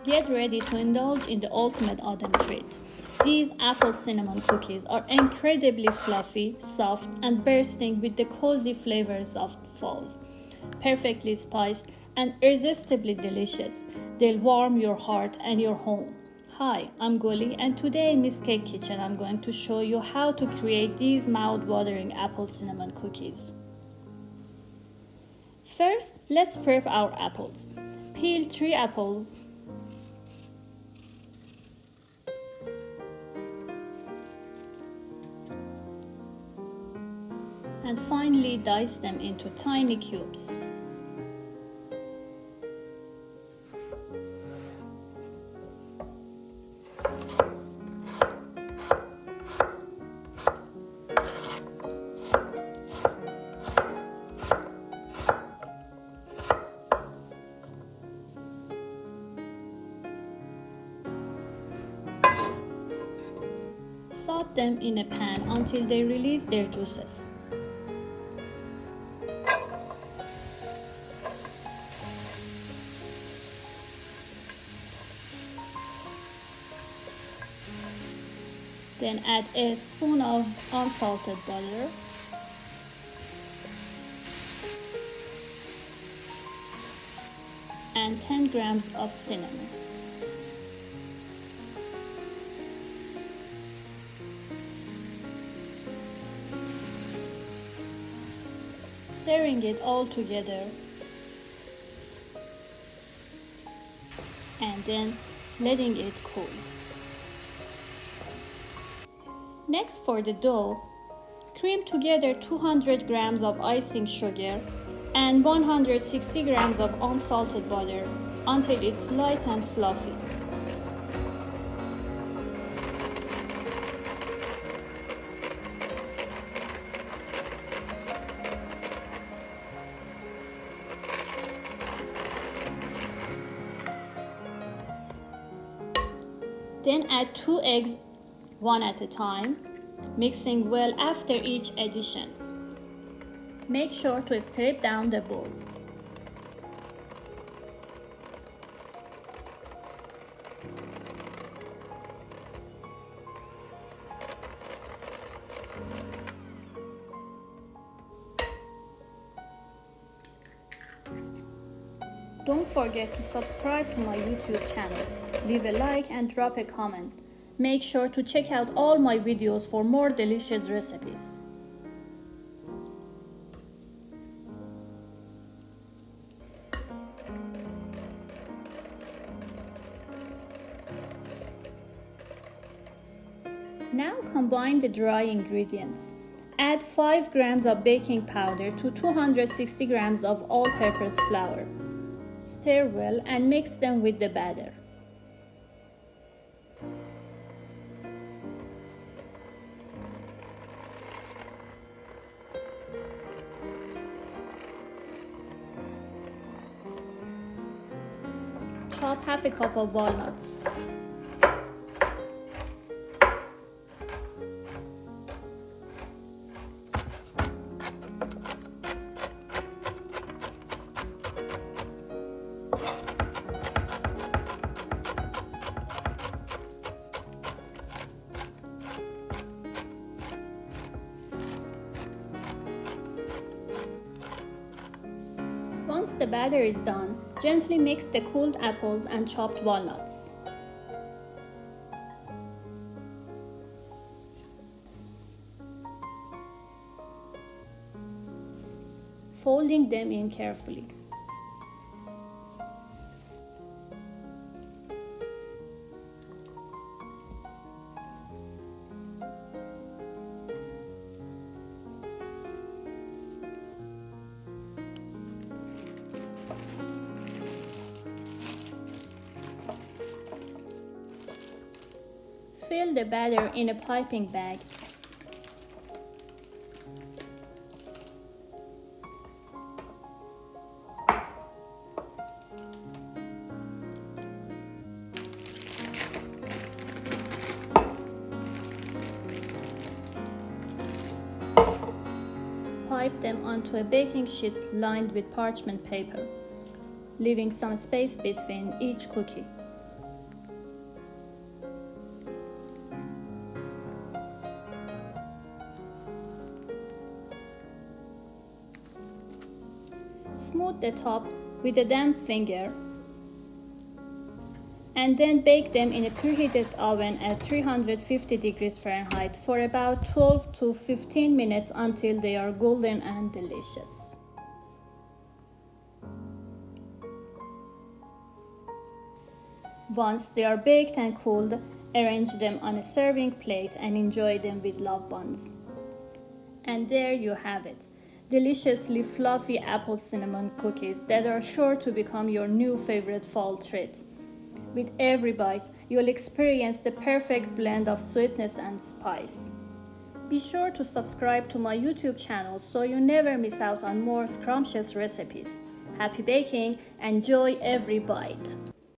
Get ready to indulge in the ultimate autumn treat. These apple cinnamon cookies are incredibly fluffy, soft, and bursting with the cozy flavors of fall. Perfectly spiced and irresistibly delicious, they'll warm your heart and your home. Hi, I'm Goli, and today in Miss Cake Kitchen I'm going to show you how to create these mouth-watering apple cinnamon cookies. First, let's prep our apples. Peel 3 apples and finely dice them into tiny cubes. Saute them in a pan until they release their juices. Then add a spoon of unsalted butter, and 10 grams of cinnamon. Stirring it all together, and then letting it cool. Next, for the dough, cream together 200 grams of icing sugar and 160 grams of unsalted butter until it's light and fluffy. Then add 2 eggs, one at a time, mixing well after each addition. Make sure to scrape down the bowl. Don't forget to subscribe to my YouTube channel, leave a like and drop a comment. Make sure to check out all my videos for more delicious recipes. Now combine the dry ingredients. Add 5 grams of baking powder to 260 grams of all-purpose flour. Stir well and mix them with the batter. Chop half a cup of walnuts. Once the batter is done, gently mix the cooled apples and chopped walnuts. Folding them in carefully. Fill the batter in a piping bag. Pipe them onto a baking sheet lined with parchment paper, leaving some space between each cookie. Smooth the top with a damp finger and then bake them in a preheated oven at 350 degrees Fahrenheit for about 12 to 15 minutes until they are golden and delicious. Once they are baked and cooled, arrange them on a serving plate and enjoy them with loved ones. And there you have it, deliciously fluffy apple cinnamon cookies that are sure to become your new favorite fall treat. With every bite, you'll experience the perfect blend of sweetness and spice. Be sure to subscribe to my YouTube channel so you never miss out on more scrumptious recipes. Happy baking! Enjoy every bite!